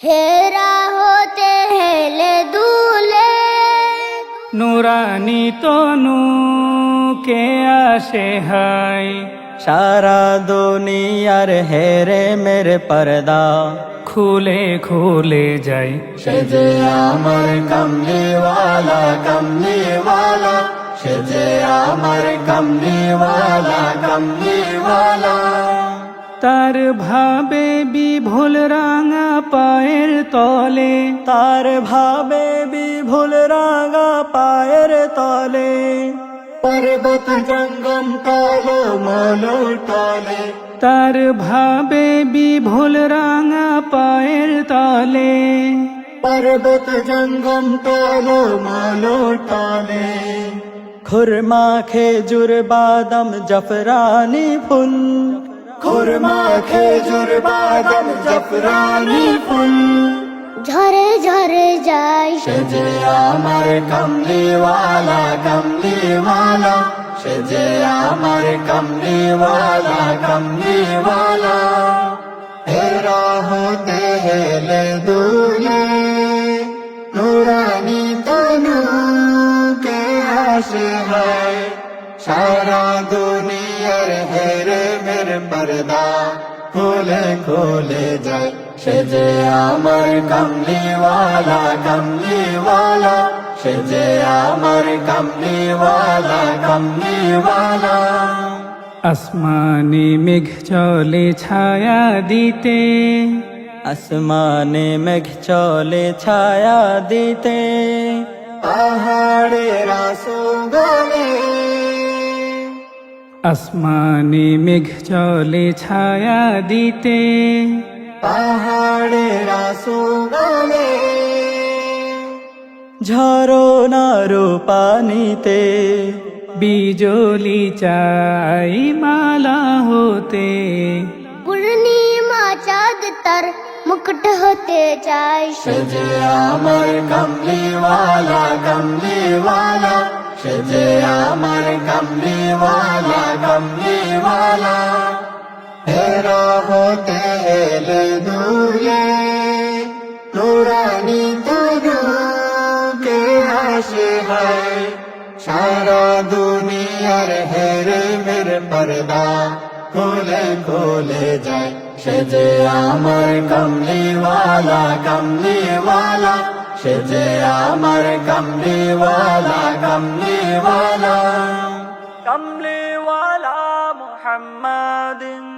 হেরা হতে হেলে দুলে নুরানি তনু কে আসে হাই সারা দুনিয়ার হেরে মেরে পর্দা খুলে খুলে যায় সে যে আমার কমলিওয়ালা কমলিওয়ালা সে যে আমার কমলিওয়ালা কমলিওয়ালা তার ভাবে বিভুল রাঙা পায়ের তলে তার ভাবে বিভুল রাঙা পায়ের তলে পর্বত জঙ্গম তলো মলো তলে তার ভাবে বিভুল রাঙা পায়ের তলে পর্বত জঙ্গম তলো মলো তলে খুরমা খেজুর বাদাম জাফরানি ফুল খুরমা খেজুর বাদাম জাফরানি ফুল ঝরে ঝরে যায় সে যে আমার কমলিওয়ালা কমলিওয়ালা সে যে আমার কমলিওয়ালা কমলিওয়ালা হেরা হতে হেলে দুলে নুরানি তনু কে হাসে হয় সারা দুনিয়ার হেরে মেরে পর্দা খুলে খুলে যায় সে যে আমার কমলিওয়ালা কমলিওয়ালা সে যে আমার কমলিওয়ালা কমলিওয়ালা আসমানে মেঘ চলে ছায়া দিতে আসমানে মেঘ চলে ছায়া দিতে পাহাড়ের আসুগলে আসমানে মেঘ চলে ছায়া দিতে পাহাড়ের আসুগলে ঝরনার পানিতে বিজলি চাই মালা হতে পূর্ণিমা চাঁদ তার মুকুট হতে চায় সে যে আমার কমলিওয়ালা কমলিওয়ালা সে যে আমার কমলিওয়ালা কমলিওয়ালা হেরা হতে হেলে দুলে নুরানি তনু কে হাসে হয় সারা দুনিয়ার হেরে মেরে পর্দা খুলে খুলে যায় সে যে আমার কমলিওয়ালা কমলিওয়ালা সে যে আমার কমলিওয়ালা কমলিওয়ালা কমলিওয়ালা মুহাম্মাদিন